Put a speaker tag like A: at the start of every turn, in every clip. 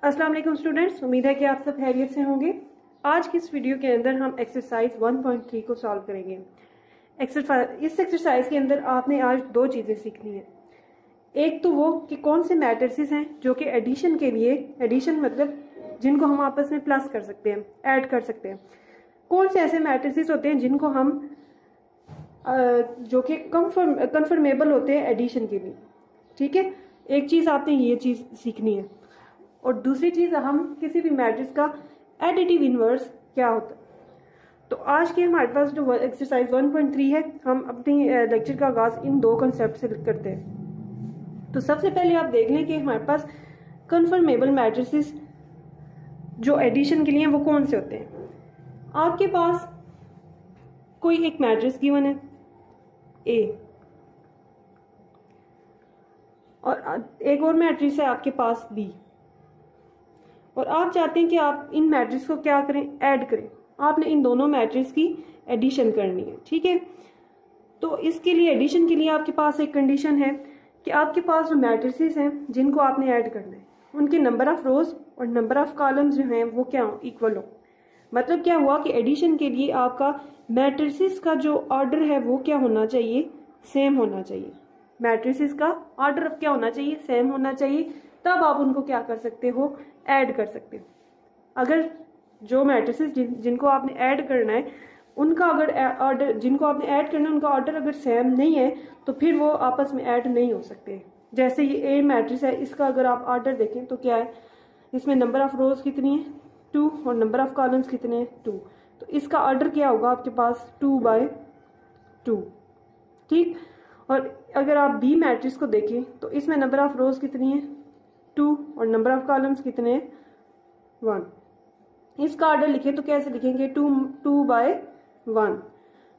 A: अस्सलाम वालेकुम स्टूडेंट्स, उम्मीद है कि आप सब खैरियत से होंगे। आज की इस वीडियो के अंदर हम एक्सरसाइज 1.3 को सॉल्व करेंगे। इस एक्सरसाइज के अंदर आपने आज दो चीज़ें सीखनी है। एक तो वो कि कौन से मैट्रिसेस हैं जो कि एडिशन के लिए, एडिशन मतलब जिनको हम आपस में प्लस कर सकते हैं, ऐड कर सकते हैं। कौन से ऐसे मैट्रिसेस होते हैं जिनको हम जो कि कन्फर्मेबल होते हैं एडिशन के लिए। ठीक है, एक चीज़ आपने ये चीज़ सीखनी है। और दूसरी चीज़, हम किसी भी मैट्रिक्स का एडिटिव इनवर्स क्या होता है। तो आज के हमारे पास जो एक्सरसाइज 1.3 है, हम अपनी लेक्चर का आगाज इन दो कंसेप्ट से करते हैं। तो सबसे पहले आप देख लें कि हमारे पास कन्फर्मेबल मैट्रिसेस जो एडिशन के लिए वो कौन से होते हैं। आपके पास कोई एक मैट्रिक्स गिवन है ए, और एक और मैट्रिक्स है आपके पास बी, और आप चाहते हैं कि आप इन मैट्रिक्स को क्या करें, ऐड करें। आपने इन दोनों मैट्रिक्स की एडिशन करनी है। ठीक है, तो इसके लिए एडिशन के लिए आपके पास एक कंडीशन है कि आपके पास जो मैट्रिसेस हैं जिनको आपने ऐड करना है, उनके नंबर ऑफ रोज और नंबर ऑफ कॉलम्स जो हैं वो क्या हो, इक्वल हो। मतलब क्या हुआ कि एडिशन के लिए आपका मैट्रिसेस का जो ऑर्डर है वो क्या होना चाहिए, सेम होना चाहिए। मैट्रिसेस का ऑर्डर अब क्या होना चाहिए, सेम होना चाहिए। तब आप उनको क्या कर सकते हो, ऐड कर सकते हो। अगर जो मैट्रिसेस जिनको आपने ऐड करना है उनका अगर ऑर्डर, जिनको आपने ऐड करना है उनका ऑर्डर अगर सेम नहीं है तो फिर वो आपस में ऐड नहीं हो सकते। जैसे ये ए मैट्रिक्स है, इसका अगर आप ऑर्डर देखें तो क्या है, इसमें नंबर ऑफ रोज कितनी है 2 और नंबर ऑफ कॉलम्स कितने हैं 2। तो इसका ऑर्डर क्या होगा आपके पास 2/2। ठीक, और अगर आप बी मैट्रिक्स को देखें तो इसमें नंबर ऑफ रोज कितनी है 2 और नंबर ऑफ कॉलम्स कितने हैं 1। इसका ऑर्डर लिखें तो कैसे लिखेंगे, 2/1।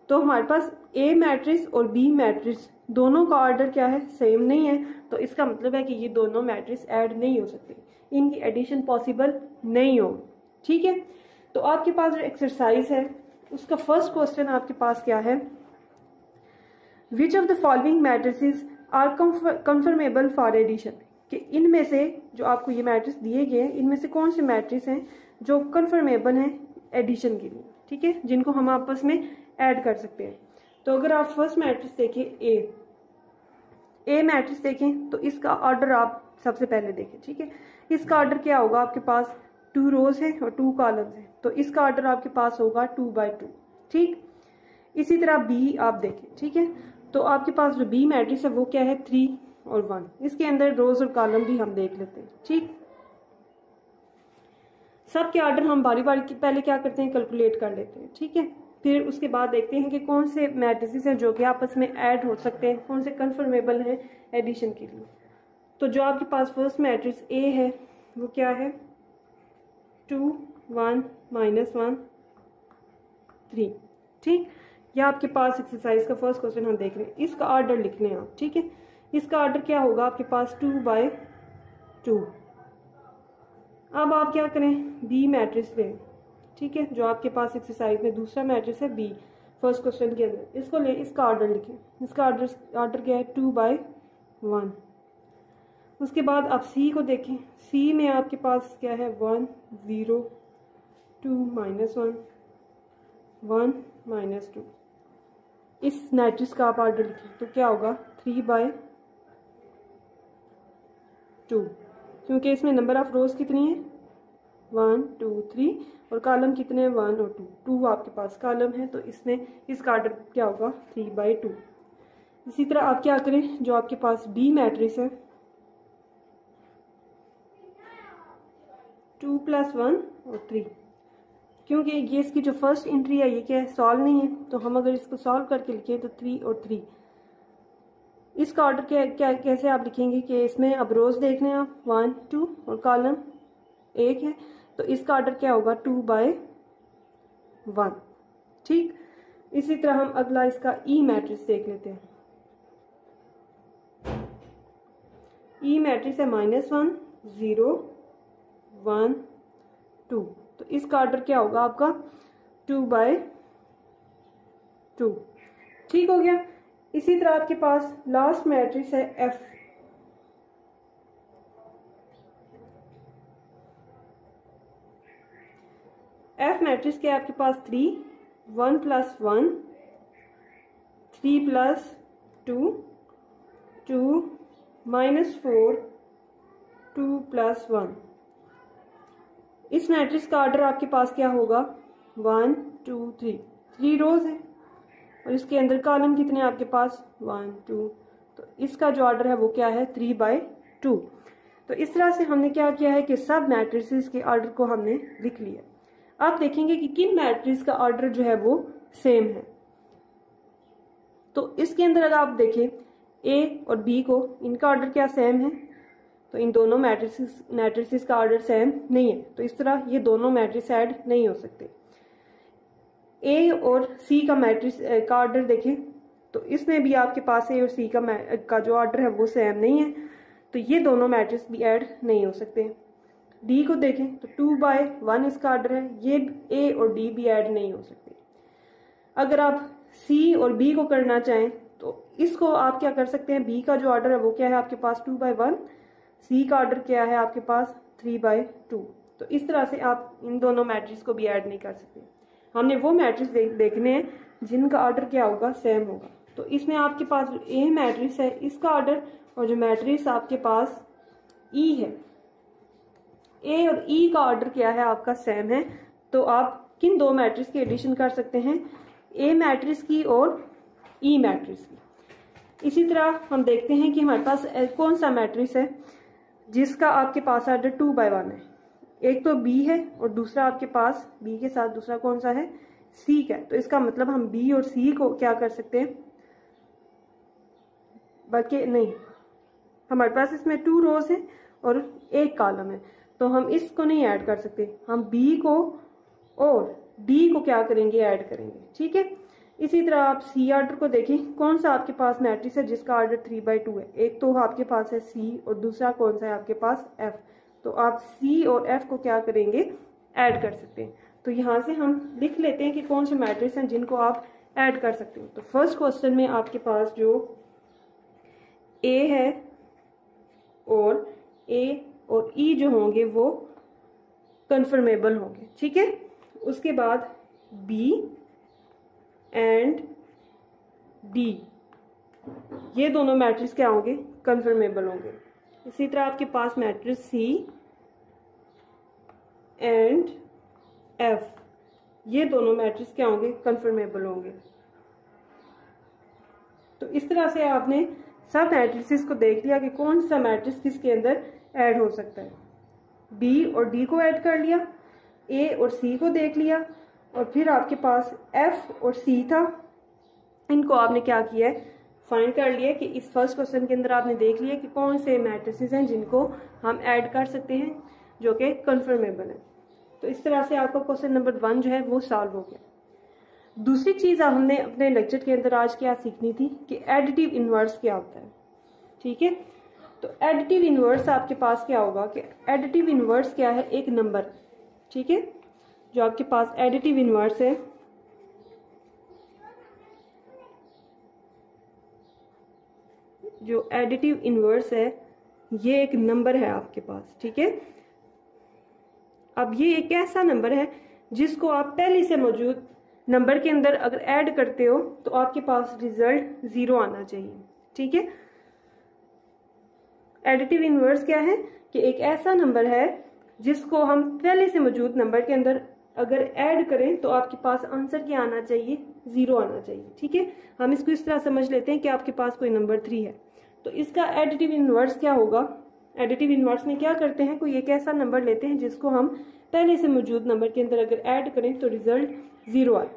A: तो हमारे पास ए मैट्रिक्स और बी मैट्रिक्स दोनों का ऑर्डर क्या है, सेम नहीं है। तो इसका मतलब है कि ये दोनों मैट्रिक्स ऐड नहीं हो सकते, इनकी एडिशन पॉसिबल नहीं हो। ठीक है, तो आपके पास जो एक्सरसाइज है उसका फर्स्ट क्वेश्चन आपके पास क्या है, which of the following matrices are conformable for addition. कि इनमें से जो आपको ये मैट्रिक्स दिए गए हैं, इनमें से कौन से मैट्रिक्स हैं जो कन्फर्मेबल हैं एडिशन के लिए। ठीक है, जिनको हम आपस में ऐड कर सकते हैं। तो अगर आप फर्स्ट मैट्रिक्स देखें ए मैट्रिक्स देखें तो इसका ऑर्डर आप सबसे पहले देखें। ठीक है, इसका ऑर्डर क्या होगा, आपके पास 2 रोज है और 2 कॉलम्स है, तो इसका ऑर्डर आपके पास होगा 2/2। ठीक, इसी तरह बी आप देखें। ठीक है, तो आपके पास जो बी मैट्रिक्स है वो क्या है 3 और 1। इसके अंदर रोज और कॉलम भी हम देख लेते हैं। ठीक, सबके ऑर्डर हम बारी बारी पहले क्या करते हैं, कैलकुलेट कर लेते हैं। ठीक है, फिर उसके बाद देखते हैं कि कौन से मैट्रिसेस हैं जो कि आपस में ऐड हो सकते हैं, कौन से कन्फर्मेबल हैं एडिशन के लिए। तो जो आपके पास फर्स्ट मैट्रिक्स ए है वो क्या है 2 1 -1 3। ठीक, यह आपके पास एक्सरसाइज का फर्स्ट क्वेश्चन हम देख रहे हैं। इसका ऑर्डर लिख लें आप। ठीक है, इसका ऑर्डर क्या होगा आपके पास 2/2। अब आप क्या करें, बी मैट्रिक्स लें। ठीक है, जो आपके पास एक्सरसाइज में दूसरा मैट्रिक्स है बी, फर्स्ट क्वेश्चन के अंदर, इसको ले, इसका ऑर्डर लिखें। इसका ऑर्डर क्या है 2/1। उसके बाद आप सी को देखें। सी में आपके पास क्या है 1 0 2 -1 1 -2। इस मैट्रिक्स का आप ऑर्डर लिखें तो क्या होगा 3/2, क्योंकि इसमें नंबर ऑफ रोज कितनी है 1 2 3 और कॉलम कितने हैं 1 और 2 आपके पास कॉलम है, तो इसमें इसका ऑर्डर क्या होगा 3/2। इसी तरह आप क्या करें, जो आपके पास डी मैट्रिक्स है 2 + 1 और 3, क्योंकि ये इसकी जो फर्स्ट एंट्री है ये क्या है, सॉल्व नहीं है। तो हम अगर इसको सॉल्व करके लिखें तो 3 और 3। इसका ऑर्डर क्या कैसे आप लिखेंगे कि इसमें अब रोज देखने हैं आप 1 2 और कॉलम 1 है, तो इसका ऑर्डर क्या होगा 2/1। ठीक, इसी तरह हम अगला इसका ई मैट्रिक्स देख लेते हैं। ई मैट्रिक्स है -1 0 1 2, तो इसका ऑर्डर क्या होगा आपका 2/2। ठीक हो गया। इसी तरह आपके पास लास्ट मैट्रिक्स है एफ। एफ मैट्रिक्स क्या है आपके पास 3, 1 + 1, 3 + 2, 2 -4, 2 + 1। इस मैट्रिक्स का ऑर्डर आपके पास क्या होगा 1 2 3, 3 रोज है और इसके अंदर कॉलम कितने आपके पास 1 2, तो इसका जो ऑर्डर है वो क्या है 3/2। तो इस तरह से हमने क्या किया है कि सब मैट्रिसेस के ऑर्डर को हमने लिख लिया। आप देखेंगे कि किन मैट्रिक्स का ऑर्डर जो है वो सेम है। तो इसके अंदर अगर आप देखें ए और बी को, इनका ऑर्डर क्या सेम है, तो इन दोनों मैट्रिसेस का ऑर्डर सेम नहीं है, तो इस तरह ये दोनों मैट्रिक्स ऐड नहीं हो सकते। ए और सी का मैट्रिक्स का ऑर्डर देखें तो इसमें भी आपके पास ए और सी का जो ऑर्डर है वो सेम नहीं है, तो ये दोनों मैट्रिक्स भी ऐड नहीं हो सकते। डी को देखें तो 2/1 इसका ऑर्डर है, ये ए और डी भी ऐड नहीं हो सकते। अगर आप सी और बी को करना चाहें तो इसको आप क्या कर सकते हैं, बी का जो ऑर्डर है वो क्या है आपके पास 2/1, सी का ऑर्डर क्या है आपके पास 3/2। तो इस तरह से आप इन दोनों मैट्रिक्स को भी ऐड नहीं कर सकते। हमने वो मैट्रिक्स देखने हैं जिनका ऑर्डर क्या होगा सेम होगा। तो इसमें आपके पास जो ए मैट्रिक्स है इसका ऑर्डर और जो मैट्रिक्स आपके पास ई है, ए और ई का ऑर्डर क्या है आपका सेम है, तो आप किन दो मैट्रिक्स की एडिशन कर सकते हैं, ए मैट्रिक्स की और ई मैट्रिक्स की। इसी तरह हम देखते हैं कि हमारे पास कौन सा मैट्रिक्स है जिसका आपके पास ऑर्डर 2/1 है। एक तो बी है और दूसरा आपके पास बी के साथ दूसरा कौन सा है सी का है। तो इसका मतलब हम बी और सी को क्या कर सकते हैं, बल्कि नहीं, हमारे पास इसमें 2 रोज है और 1 कॉलम है, तो हम इसको नहीं ऐड कर सकते। हम बी को और डी को क्या करेंगे ऐड करेंगे, ठीक है। इसी तरह आप सी ऑर्डर को देखें, कौन सा आपके पास मैट्रिक्स है जिसका ऑर्डर 3/2 है। एक तो आपके पास है सी और दूसरा कौन सा है आपके पास एफ, तो आप सी और एफ को क्या करेंगे ऐड कर सकते हैं। तो यहाँ से हम लिख लेते हैं कि कौन से मैट्रिक्स हैं जिनको आप ऐड कर सकते हो। तो फर्स्ट क्वेश्चन में आपके पास जो ए है और ए और ई जो होंगे वो कन्फर्मेबल होंगे, ठीक है। उसके बाद बी एंड डी, ये दोनों मैट्रिक्स क्या होंगे कन्फर्मेबल होंगे। इसी तरह आपके पास मैट्रिक्स सी एंड एफ, ये दोनों मैट्रिक्स क्या होंगे कन्फर्मेबल होंगे। तो इस तरह से आपने सब मैट्रिक्स को देख लिया कि कौन सा मैट्रिक्स किसके अंदर ऐड हो सकता है। बी और डी को ऐड कर लिया, ए और सी को देख लिया, और फिर आपके पास एफ और सी था, इनको आपने क्या किया है फाइंड कर लिया कि इस फर्स्ट क्वेश्चन के अंदर आपने देख लिया कि कौन से मैट्रिसेस हैं जिनको हम ऐड कर सकते हैं जो कि कन्फर्मेबल है। तो इस तरह से आपका क्वेश्चन नंबर 1 जो है वो सॉल्व हो गया। दूसरी चीज हमने अपने लेक्चर के अंदर आज क्या सीखनी थी कि एडिटिव इनवर्स क्या होता है, ठीक है। तो एडिटिव इनवर्स आपके पास क्या होगा कि एडिटिव इनवर्स क्या है, एक नंबर, ठीक है। जो आपके पास एडिटिव इनवर्स है जो एडिटिव इनवर्स है ये एक नंबर है आपके पास, ठीक है। अब ये एक ऐसा नंबर है जिसको आप पहले से मौजूद नंबर के अंदर अगर ऐड करते हो तो आपके पास रिजल्ट 0 आना चाहिए, ठीक है। एडिटिव इनवर्स क्या है कि एक ऐसा नंबर है जिसको हम पहले से मौजूद नंबर के अंदर अगर ऐड करें तो आपके पास आंसर क्या आना चाहिए 0 आना चाहिए, ठीक है। हम इसको इस तरह समझ लेते हैं कि आपके पास कोई नंबर 3 है, तो इसका एडिटिव इनवर्स क्या होगा। एडिटिव इनवर्स में क्या करते हैं, कोई एक ऐसा नंबर लेते हैं जिसको हम पहले से मौजूद नंबर के अंदर अगर ऐड करें तो रिजल्ट 0 आए।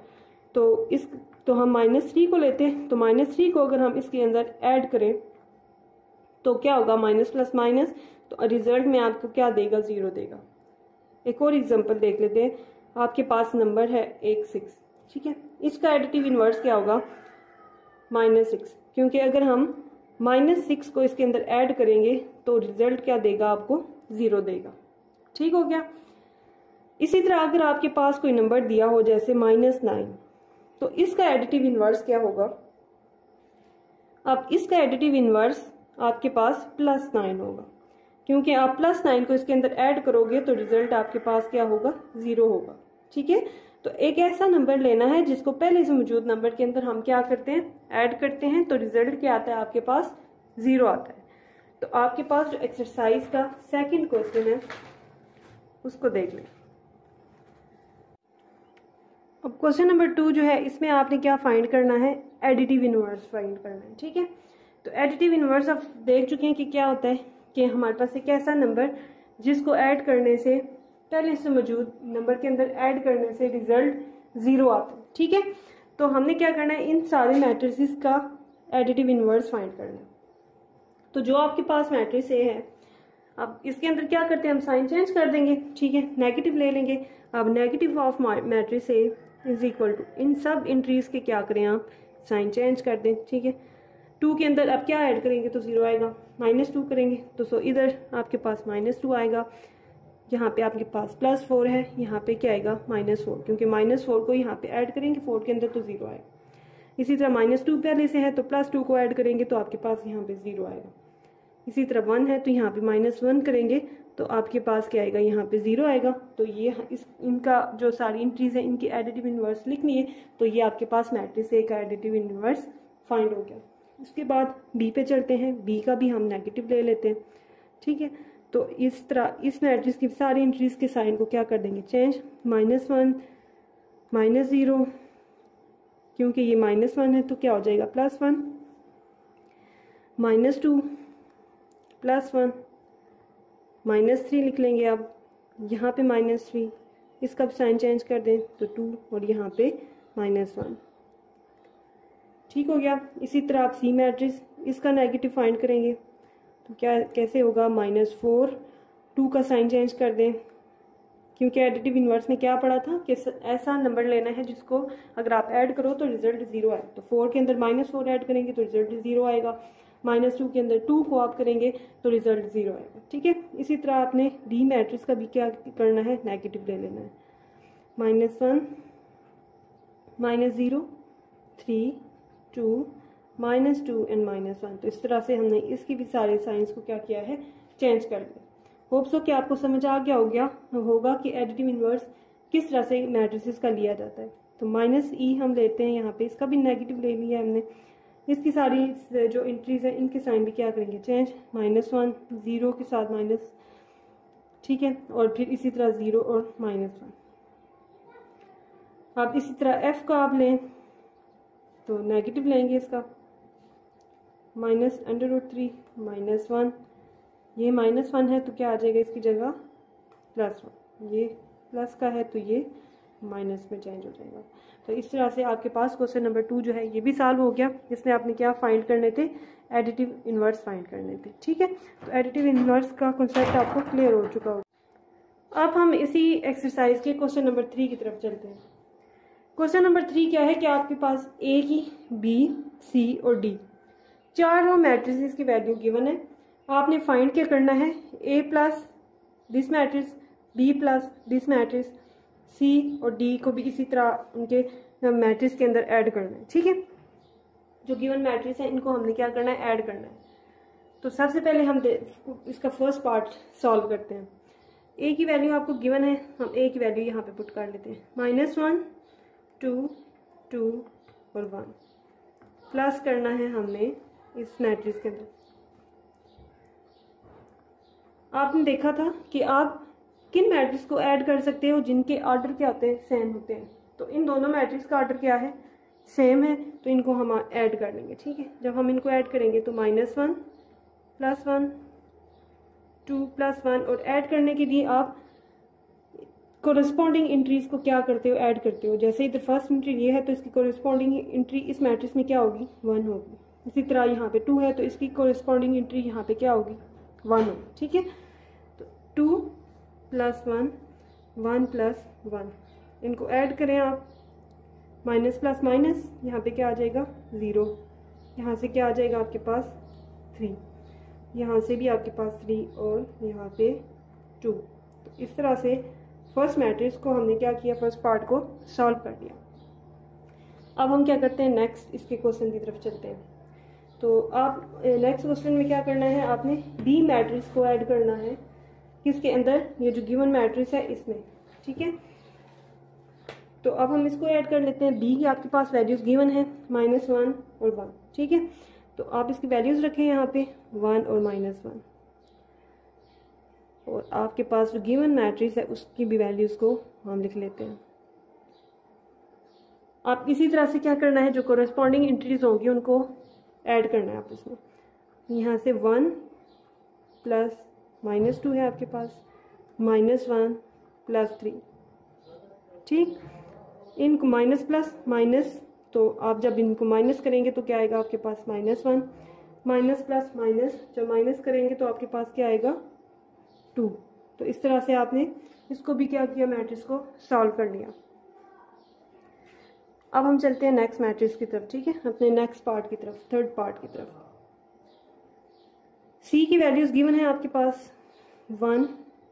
A: तो हम -3 को लेते हैं, तो -3 को अगर हम इसके अंदर ऐड करें तो क्या होगा माइनस प्लस माइनस, तो रिजल्ट में आपको क्या देगा 0 देगा। एक और एग्जांपल देख लेते हैं, आपके पास नंबर है 6, ठीक है। इसका एडिटिव इनवर्स क्या होगा -6, क्योंकि अगर हम -6 को इसके अंदर ऐड करेंगे तो रिजल्ट क्या देगा आपको 0 देगा, ठीक हो गया। इसी तरह अगर आपके पास कोई नंबर दिया हो जैसे -9, तो इसका एडिटिव इनवर्स क्या होगा। अब इसका एडिटिव इनवर्स आपके पास +9 होगा, क्योंकि आप +9 को इसके अंदर ऐड करोगे तो रिजल्ट आपके पास क्या होगा 0 होगा, ठीक है। तो एक ऐसा नंबर लेना है जिसको पहले से मौजूद नंबर के अंदर हम क्या करते हैं, ऐड करते हैं, तो रिजल्ट क्या आता है आपके पास, 0 आता है। तो आपके पास जो एक्सरसाइज का सेकंड क्वेश्चन है उसको देख लें। अब क्वेश्चन नंबर 2 जो है, इसमें आपने क्या फाइंड करना है, एडिटिव इनवर्स फाइंड करना है, ठीक है। तो एडिटिव इनवर्स आप देख चुके हैं कि क्या होता है कि हमारे पास एक ऐसा नंबर जिसको ऐड करने से, पहले से मौजूद नंबर के अंदर ऐड करने से रिजल्ट 0 आता है, ठीक है। तो हमने क्या करना है, इन सारे मैट्रिसेस का एडिटिव इनवर्स फाइंड करना है। तो जो आपके पास मैट्रिक्स ए है, अब इसके अंदर क्या करते हैं, हम साइन चेंज कर देंगे, ठीक है, नेगेटिव ले लेंगे। अब negative of matrix A is equal to, इन सब एंट्रीज के क्या करें आप, साइन चेंज कर दें, ठीक है। 2 के अंदर अब क्या ऐड करेंगे तो 0 आएगा, -2 करेंगे तो सो इधर आपके पास -2 आएगा, यहाँ पे आपके पास +4 है, यहाँ पे क्या आएगा -4, क्योंकि -4 को यहाँ पे ऐड करेंगे 4 के अंदर तो 0 आएगा। इसी तरह -2 पहले से है तो +2 को ऐड करेंगे तो आपके पास यहाँ पे 0 आएगा। इसी तरह 1 है तो यहाँ पे -1 करेंगे तो आपके पास क्या आएगा, यहाँ पे 0 आएगा। तो ये इनका जो सारी एंट्रीज है इनकी एडिटिव इनवर्स लिखनी है, तो ये आपके पास मैट्रिक्स ए का एडिटिव इनवर्स फाइंड हो गया। उसके बाद बी पे चलते हैं, बी का भी हम नेगेटिव ले लेते हैं, ठीक है। तो इस तरह इस मैट्रिक्स की सारी एंट्रीज के साइन को क्या कर देंगे, चेंज, -1 -0, क्योंकि ये -1 है तो क्या हो जाएगा +1, -2 +1, -3 लिख लेंगे। अब यहाँ पे -3, इसका साइन चेंज कर दें तो 2 और यहाँ पे -1, ठीक हो गया। इसी तरह आप सी मैट्रिक्स, इसका नेगेटिव फाइंड करेंगे तो क्या कैसे होगा, -4, 2 का साइन चेंज कर दें, क्योंकि एडिटिव इनवर्स में क्या पढ़ा था कि ऐसा नंबर लेना है जिसको अगर आप ऐड करो तो रिजल्ट 0 आए। तो 4 के अंदर -4 ऐड करेंगे तो रिजल्ट 0 आएगा, -2 के अंदर 2 को आप करेंगे तो रिजल्ट 0 आएगा, ठीक है। इसी तरह आपने डी मैट्रिक्स का भी क्या करना है, नेगेटिव ले लेना है, -1 -0 3 2 -2 एंड -1। तो इस तरह से हमने इसकी भी सारे साइंस को क्या किया है, चेंज कर दिया। होप सो कि आपको समझ आ गया होगा कि एडिटिव इनवर्स किस तरह से मैट्रिसेस का लिया जाता है। तो -e हम लेते हैं, यहाँ पे इसका भी नेगेटिव ले लिया हमने। इसकी सारी जो एंट्रीज हैं इनके साइन भी क्या करेंगे, चेंज, -1 0 के साथ माइनस, ठीक है, और फिर इसी तरह 0 और -1। अब इसी तरह f का आप लें तो नेगेटिव लेंगे इसका, -√3 -1, ये -1 है तो क्या आ जाएगा इसकी जगह +1, ये प्लस का है तो ये माइनस में चेंज हो जाएगा। तो इस तरह से आपके पास क्वेश्चन नंबर 2 जो है ये भी सॉल्व हो गया। इसमें आपने क्या फाइंड करने थे, एडिटिव इनवर्स फाइंड करने थे, ठीक है। तो एडिटिव इनवर्स का कॉन्सेप्ट आपको क्लियर हो चुका होगा। अब हम इसी एक्सरसाइज के क्वेश्चन नंबर 3 की तरफ चलते हैं। क्वेश्चन नंबर 3 क्या है कि आपके पास ए की, बी, सी और डी 4 रो मैट्रिसेस की वैल्यू गिवन है। आपने फाइंड क्या करना है, A plus this matrix, B plus this matrix, C और डी को भी इसी तरह उनके मैट्रिक्स के अंदर ऐड करना है, ठीक है। जो गिवन मैट्रिक्स है इनको हमने क्या करना है, ऐड करना है। तो सबसे पहले हम इसका फर्स्ट पार्ट सॉल्व करते हैं। ए की वैल्यू आपको गिवन है, हम ए की वैल्यू यहाँ पे पुट कर लेते हैं, -1 2 2 और 1 प्लस करना है हमने इस मैट्रिक्स के अंदर। आपने देखा था कि आप किन मैट्रिक्स को ऐड कर सकते हो जिनके ऑर्डर क्या होते हैं, सेम होते हैं। तो इन दोनों मैट्रिक्स का ऑर्डर क्या है, सेम है, तो इनको हम ऐड कर लेंगे, ठीक है। जब हम इनको ऐड करेंगे तो -1 +1 2 +1, और ऐड करने के लिए आप कोरिस्पॉन्डिंग एंट्रीज को क्या करते हो, ऐड करते हो। जैसे इधर फर्स्ट एंट्री ये है तो इसकी कोरिस्पॉन्डिंग एंट्री इस मैट्रिक्स में क्या होगी, 1 होगी। इसी तरह यहाँ पे 2 है तो इसकी कोरिस्पॉन्डिंग एंट्री यहाँ पे क्या होगी, 1 होगी, ठीक है। तो 2 +1 1 + 1, इनको ऐड करें आप, माइनस प्लस माइनस, यहाँ पे क्या आ जाएगा 0, यहाँ से क्या आ जाएगा आपके पास 3, यहाँ से भी आपके पास 3 और यहाँ पे 2। तो इस तरह से फर्स्ट मैट्रिक्स को हमने क्या किया, फर्स्ट पार्ट को सॉल्व कर दिया। अब हम क्या करते हैं, नेक्स्ट इसके क्वेश्चन की तरफ चलते हैं। तो आप नेक्स्ट क्वेश्चन में क्या करना है, आपने बी मैट्रिक्स को ऐड करना है किसके अंदर, ये जो गिवन मैट्रिक्स है इसमें, ठीक है। तो अब हम इसको ऐड कर लेते हैं। बी की आपके पास वैल्यूज़ गिवन है -1 और 1, ठीक है। तो आप इसकी वैल्यूज़ रखें यहाँ पे 1 और -1, और आपके पास जो गिवन मैट्रिक्स है उसकी भी वैल्यूज़ को हम लिख लेते हैं। आप इसी तरह से क्या करना है, जो कोरेस्पॉन्डिंग एंट्रीज होंगी उनको ऐड करना है आपस में। यहाँ से 1 प्लस -2 है आपके पास, -1 प्लस 3, ठीक। इनको माइनस प्लस माइनस, तो आप जब इनको माइनस करेंगे तो क्या आएगा आपके पास -1, माइनस प्लस माइनस, जब माइनस करेंगे तो आपके पास क्या आएगा 2। तो इस तरह से आपने इसको भी क्या किया, मैट्रिक्स को सॉल्व कर लिया। अब हम चलते हैं नेक्स्ट मैट्रिक्स की तरफ, ठीक है, अपने नेक्स्ट पार्ट की तरफ, थर्ड पार्ट की तरफ। सी की वैल्यूज गिवन है आपके पास 1,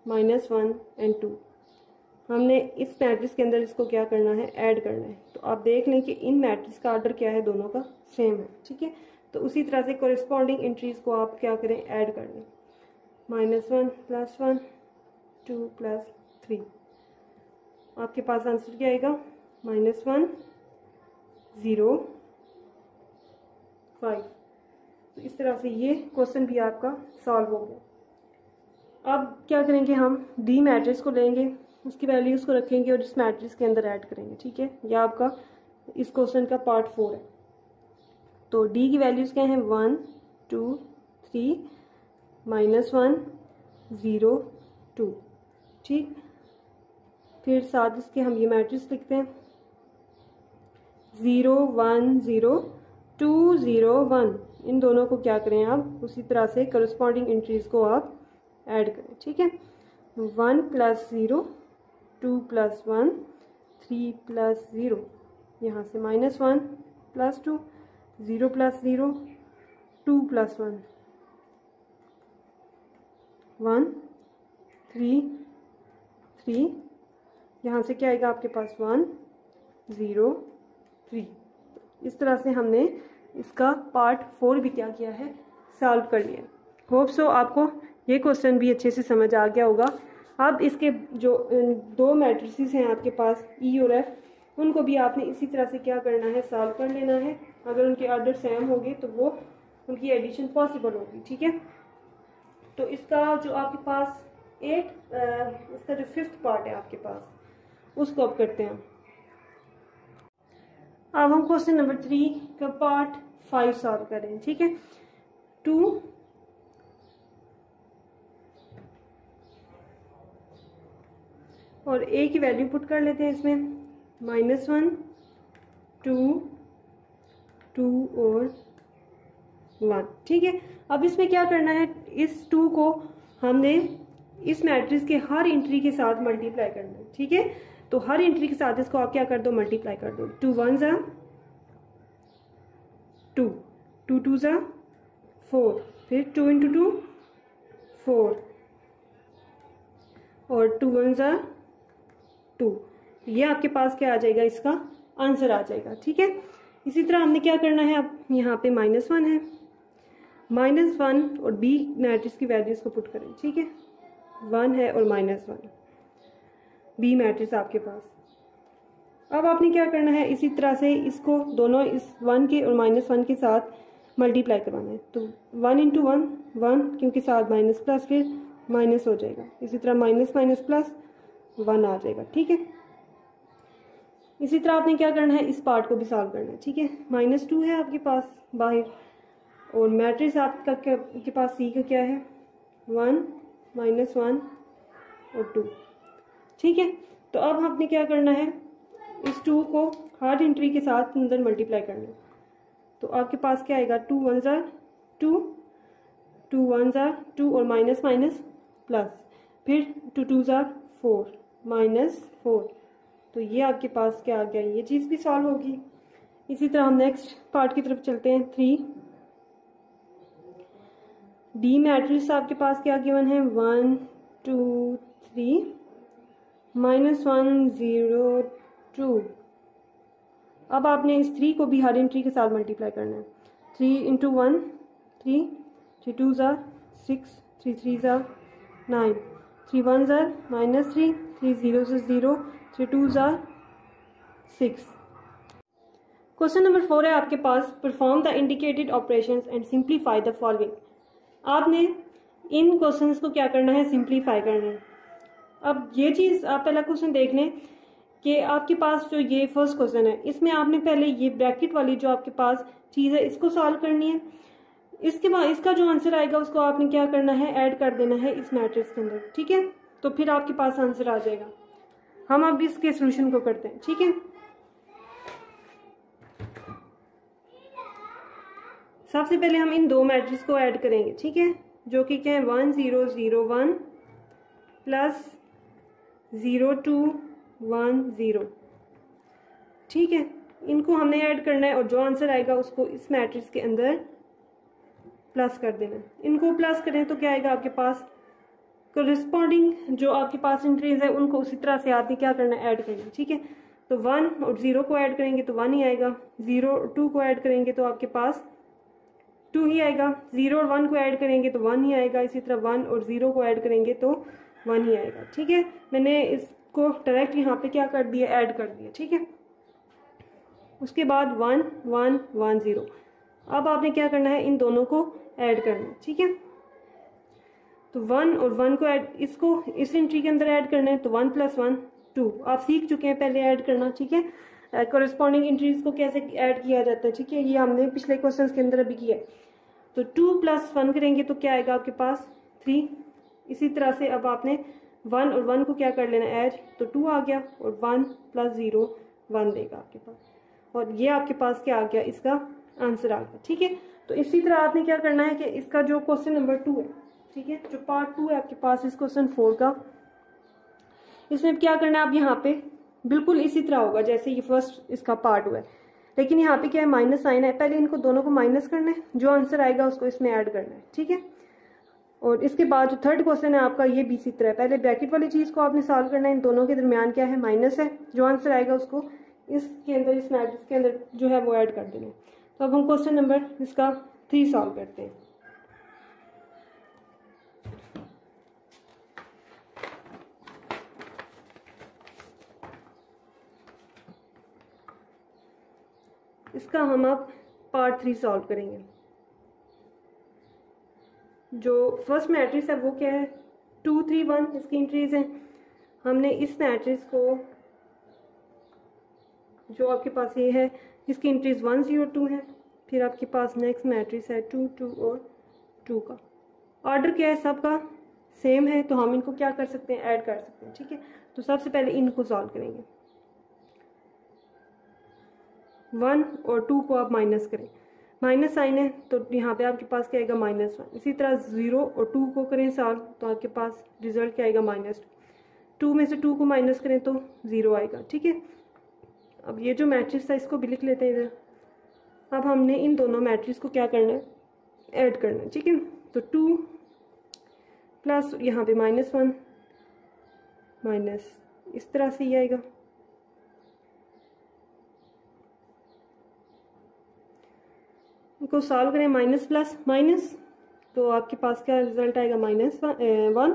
A: -1 एंड 2। हमने इस मैट्रिक्स के अंदर इसको क्या करना है, ऐड करना है। तो आप देख लें कि इन मैट्रिक्स का ऑर्डर क्या है, दोनों का सेम है, ठीक है। तो उसी तरह से कोरिस्पॉन्डिंग एंट्रीज को आप क्या करें, ऐड कर लें। -1 + 1 2 + 3, आपके पास आंसर क्या आएगा -1 0 5। तो इस तरह से ये क्वेश्चन भी आपका सॉल्व हो गया। अब क्या करेंगे, हम डी मैट्रिक्स को लेंगे, उसकी वैल्यूज़ को रखेंगे और इस मैट्रिक्स के अंदर ऐड करेंगे, ठीक है। यह आपका इस क्वेश्चन का पार्ट 4 है। तो डी की वैल्यूज़ क्या हैं, 1 2 3 -1 0 2, ठीक। फिर साथ इसके हम ये मैट्रिक्स लिखते हैं 0 1 0 2 0 1। इन दोनों को क्या करें आप, उसी तरह से करस्पॉन्डिंग एंट्रीज को आप ऐड करें, ठीक है। 1 + 0 2 + 1 3 + 0, यहाँ से -1 + 2 0 + 0 2 + 1 1 3 3, यहाँ से क्या आएगा आपके पास 1 0 3। इस तरह से हमने इसका पार्ट 4 भी क्या किया है, सॉल्व कर लिया। होप सो आपको ये क्वेश्चन भी अच्छे से समझ आ गया होगा। अब इसके जो 2 मैट्रिसेस हैं आपके पास ई और एफ, उनको भी आपने इसी तरह से क्या करना है, सॉल्व कर लेना है। अगर उनके ऑर्डर सेम होंगे तो वो उनकी एडिशन पॉसिबल होगी, ठीक है। तो इसका जो आपके पास इसका जो 5th पार्ट है आपके पास, उसको अब करते हैं। अब हम क्वेश्चन नंबर 3 का पार्ट 5 सॉल्व करें, ठीक है। 2 और ए की वैल्यू पुट कर लेते हैं इसमें, -1 2 2 और 1, ठीक है। अब इसमें क्या करना है, इस 2 को हमने इस मैट्रिक्स के हर एंट्री के साथ मल्टीप्लाई करना है, ठीक है। तो हर एंट्री के साथ इसको आप क्या कर दो, मल्टीप्लाई कर दो। 2 1 ज़ा 2, 2 2 ज़ा 4, फिर 2 × 2 4, और 2 1 ज़ा 2। ये आपके पास क्या आ जाएगा, इसका आंसर आ जाएगा, ठीक है। इसी तरह हमने क्या करना है, अब यहाँ पे -1 है, -1 और बी मैट्रिक्स की वैल्यूज को पुट करें, ठीक है। 1 है और -1 बी मैट्रिक्स आपके पास। अब आपने क्या करना है, इसी तरह से इसको दोनों इस 1 के और -1 के साथ मल्टीप्लाई करवाना है। तो 1 × 1 1, क्योंकि साथ माइनस प्लस फिर माइनस हो जाएगा। इसी तरह माइनस माइनस प्लस 1 आ जाएगा, ठीक है। इसी तरह आपने क्या करना है, इस पार्ट को भी सॉल्व करना है, ठीक है। -2 है आपके पास बाहर, और मैट्रिक्स आपका के पास सी का क्या है, 1 -1 और 2, ठीक है। तो अब आपने क्या करना है, इस 2 को हर एंट्री के साथ अंदर मल्टीप्लाई करना है। तो आपके पास क्या आएगा, 2 1 ज़ा 2 2 1 ज़ा 2 और माइनस माइनस प्लस, फिर 2 2 ज़ा 4 -4। तो ये आपके पास क्या आ गया, ये चीज़ भी सॉल्व होगी। इसी तरह हम नेक्स्ट पार्ट की तरफ चलते हैं। 3 डी मैट्रिक्स आपके पास क्या गिवन है, 1 2 3 -1 0 2। अब आपने इस 3 को भी हर एंट्री के साथ मल्टीप्लाई करना है। 3 × 1 3 3 2 ज़ा 6 3 3 ज़ा 9 3 1 ज़ा -3 3 0 से 0 3 2 ज़ा 6। क्वेश्चन नंबर 4 है आपके पास, perform the indicated operations and simplify the following. आपने इन क्वेश्चंस को क्या करना है, सिंप्लीफाई करना है। अब ये चीज़ आप पहला क्वेश्चन देख लें कि आपके पास जो ये फर्स्ट क्वेश्चन है, इसमें आपने पहले ये ब्रैकेट वाली जो आपके पास चीज़ है इसको सॉल्व करनी है। इसके बाद इसका जो आंसर आएगा उसको आपने क्या करना है, ऐड कर देना है इस मैट्रिक्स के अंदर, ठीक है। तो फिर आपके पास आंसर आ जाएगा। हम अब इसके सोल्यूशन को करते हैं, ठीक है। सबसे पहले हम इन दो मैट्रिक्स को ऐड करेंगे, ठीक है, जो कि क्या है 1 0 0 1 प्लस 0 2 1 0, ठीक है। इनको हमने ऐड करना है और जो आंसर आएगा उसको इस मैट्रिक्स के अंदर प्लस कर देना है। इनको प्लस करें तो क्या आएगा आपके पास, कोरिस्पॉन्डिंग जो आपके पास एंट्रीज है उनको उसी तरह से आपने क्या करना है, ऐड करना है, ठीक है। तो 1 और 0 को ऐड करेंगे तो 1 ही आएगा, 0 और 2 को ऐड करेंगे तो आपके पास 2 ही आएगा, 0 और 1 को ऐड करेंगे तो 1 ही आएगा, इसी तरह 1 और 0 को ऐड करेंगे तो 1 ही आएगा, ठीक है। मैंने इसको डायरेक्ट यहाँ पे क्या कर दिया, ऐड कर दिया, ठीक है। उसके बाद 1 1 1 0। अब आपने क्या करना है, इन दोनों को ऐड करना है, ठीक है। तो 1 और 1 को ऐड, इसको इस एंट्री के अंदर ऐड करना है, तो 1 + 1 2। आप सीख चुके हैं पहले ऐड करना, ठीक है। कोरिस्पॉन्डिंग एंट्रीज को कैसे ऐड किया जाता है, ठीक है, ये हमने पिछले क्वेश्चंस के अंदर अभी किया है। तो 2 + 1 करेंगे तो क्या आएगा आपके पास 3। इसी तरह से अब आपने 1 और 1 को क्या कर लेना, ऐड, तो 2 आ गया और 1 + 0 1 देगा आपके पास, और ये आपके पास क्या आ गया, इसका आंसर आ गया, ठीक है। तो इसी तरह आपने क्या करना है कि इसका जो क्वेश्चन नंबर 2 है, ठीक है, जो पार्ट 2 है आपके पास इस क्वेश्चन 4 का, इसमें क्या करना है, आप यहाँ पे बिल्कुल इसी तरह होगा जैसे ये फर्स्ट इसका पार्ट हुआ है, लेकिन यहाँ पे क्या है, माइनस साइन है। पहले इनको दोनों को माइनस करना है, जो आंसर आएगा उसको इसमें ऐड करना है, ठीक है। और इसके बाद जो थर्ड क्वेश्चन है आपका, ये भी इसी तरह है। पहले ब्रैकेट वाली चीज को आपने सॉल्व करना है, इन दोनों के दरमियान क्या है, माइनस है, जो आंसर आएगा उसको इसके अंदर, इस मैट्रिक्स के अंदर जो है वो ऐड कर देना है। तो अब हम क्वेश्चन नंबर इसका 3 सॉल्व करते हैं। इसका हम अब पार्ट 3 सॉल्व करेंगे। जो फर्स्ट मैट्रिक्स है वो क्या है, 2 3 1 इसकी एंट्रीज है। हमने इस मैट्रिक्स को, जो आपके पास ये है, इसकी एंट्रीज 1 0 2 है। फिर आपके पास नेक्स्ट मैट्रिक्स है 2 2 और 2 का। ऑर्डर क्या है, सबका सेम है, तो हम इनको क्या कर सकते हैं, ऐड कर सकते हैं, ठीक है। तो सबसे पहले इनको सॉल्व करेंगे। 1 और 2 को आप माइनस करें, माइनस साइन है तो यहाँ पे आपके पास क्या आएगा, -1। इसी तरह 0 और 2 को करें सॉल्व तो आपके पास रिजल्ट क्या आएगा, -2 में से 2 को माइनस करें तो 0 आएगा, ठीक है। अब ये जो मैट्रिक्स था इसको भी लिख लेते हैं इधर। अब हमने इन दोनों मैट्रिक्स को क्या करना है, ऐड करना है, ठीक है। तो 2 प्लस यहाँ पे -1 माइनस, इस तरह से ये आएगा। इनको सॉल्व करें, माइनस प्लस माइनस, तो आपके पास क्या रिजल्ट आएगा, -1।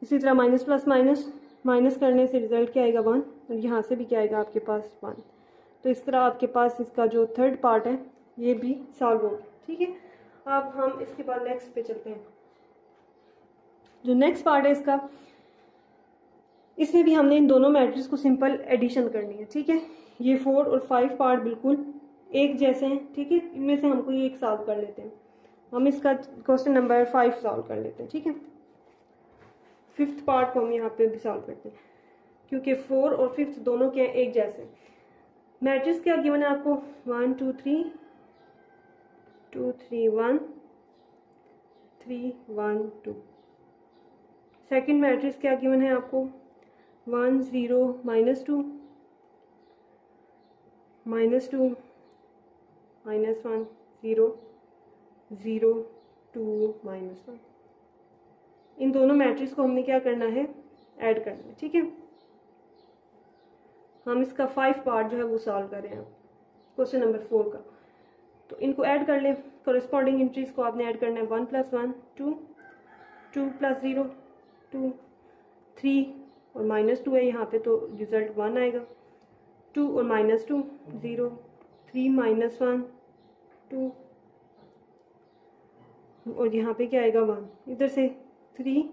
A: इसी तरह माइनस प्लस माइनस, माइनस करने से रिजल्ट क्या आएगा, 1, और यहाँ से भी क्या आएगा आपके पास 1। तो इस तरह आपके पास इसका जो थर्ड पार्ट है ये भी सॉल्व हो गया, ठीक है। अब हम इसके बाद नेक्स्ट पे चलते हैं। जो नेक्स्ट पार्ट है इसका, इसमें भी हमने इन दोनों मैट्रिक्स को सिंपल एडिशन करनी है, ठीक है। ये 4 और 5 पार्ट बिल्कुल एक जैसे हैं, ठीक है। इनमें से हम कोई एक सॉल्व कर लेते हैं। हम इसका क्वेश्चन नंबर 5 सॉल्व कर लेते हैं, ठीक है। 5th पार्ट को हम यहाँ पे भी सॉल्व करते हैं, क्योंकि 4 और 5th दोनों क्या एक जैसे। मैट्रिक्स क्या गिवन है आपको, 1 2 3 2 3 1 3 1 2। सेकेंड मैट्रिक्स क्या गिवन है आपको, 1 0 -2 -2 -1 0 0 2 -1। इन दोनों मैट्रिक्स को हमने क्या करना है, ऐड करना है, ठीक है। हम इसका 5 पार्ट जो है वो सॉल्व कर रहे हैं क्वेश्चन नंबर 4 का। तो इनको ऐड कर लें, कोरिस्पॉन्डिंग एंट्रीज को आपने ऐड करना है। 1 + 1 2 2 + 0 2 3 और -2 है यहाँ पे, तो रिजल्ट 1 आएगा। 2 और -2 0, 3 -1 2, और यहाँ पे क्या आएगा 1, इधर से 3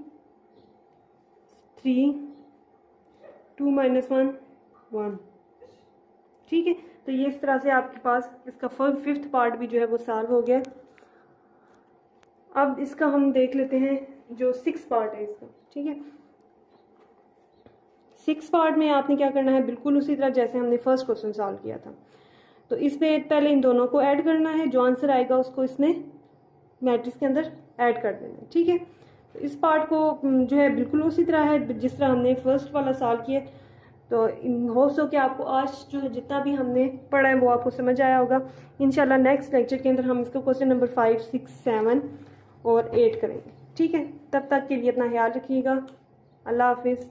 A: 3 2 -1 1। ठीक है, तो ये इस तरह से आपके पास इसका 5th पार्ट भी जो है वो सॉल्व हो गया। अब इसका हम देख लेते हैं जो 6th पार्ट है इसका। ठीक है, 6th पार्ट में आपने क्या करना है, बिल्कुल उसी तरह जैसे हमने फर्स्ट क्वेश्चन सॉल्व किया था। तो इसमें पहले इन दोनों को ऐड करना है, जो आंसर आएगा उसको इसमें मैट्रिक्स के अंदर ऐड कर देना है। ठीक है, तो इस पार्ट को जो है बिल्कुल उसी तरह है जिस तरह हमने फर्स्ट वाला सॉल्व किया। तो होप्स हो कि आपको आज जो है जितना भी हमने पढ़ा है वो आपको समझ आया होगा। इंशाल्लाह नेक्स्ट लेक्चर के अंदर हम इसको क्वेश्चन नंबर 5, 6, 7 और 8 करेंगे। ठीक है, तब तक के लिए अपना ख्याल रखिएगा। अल्लाह हाफिज़।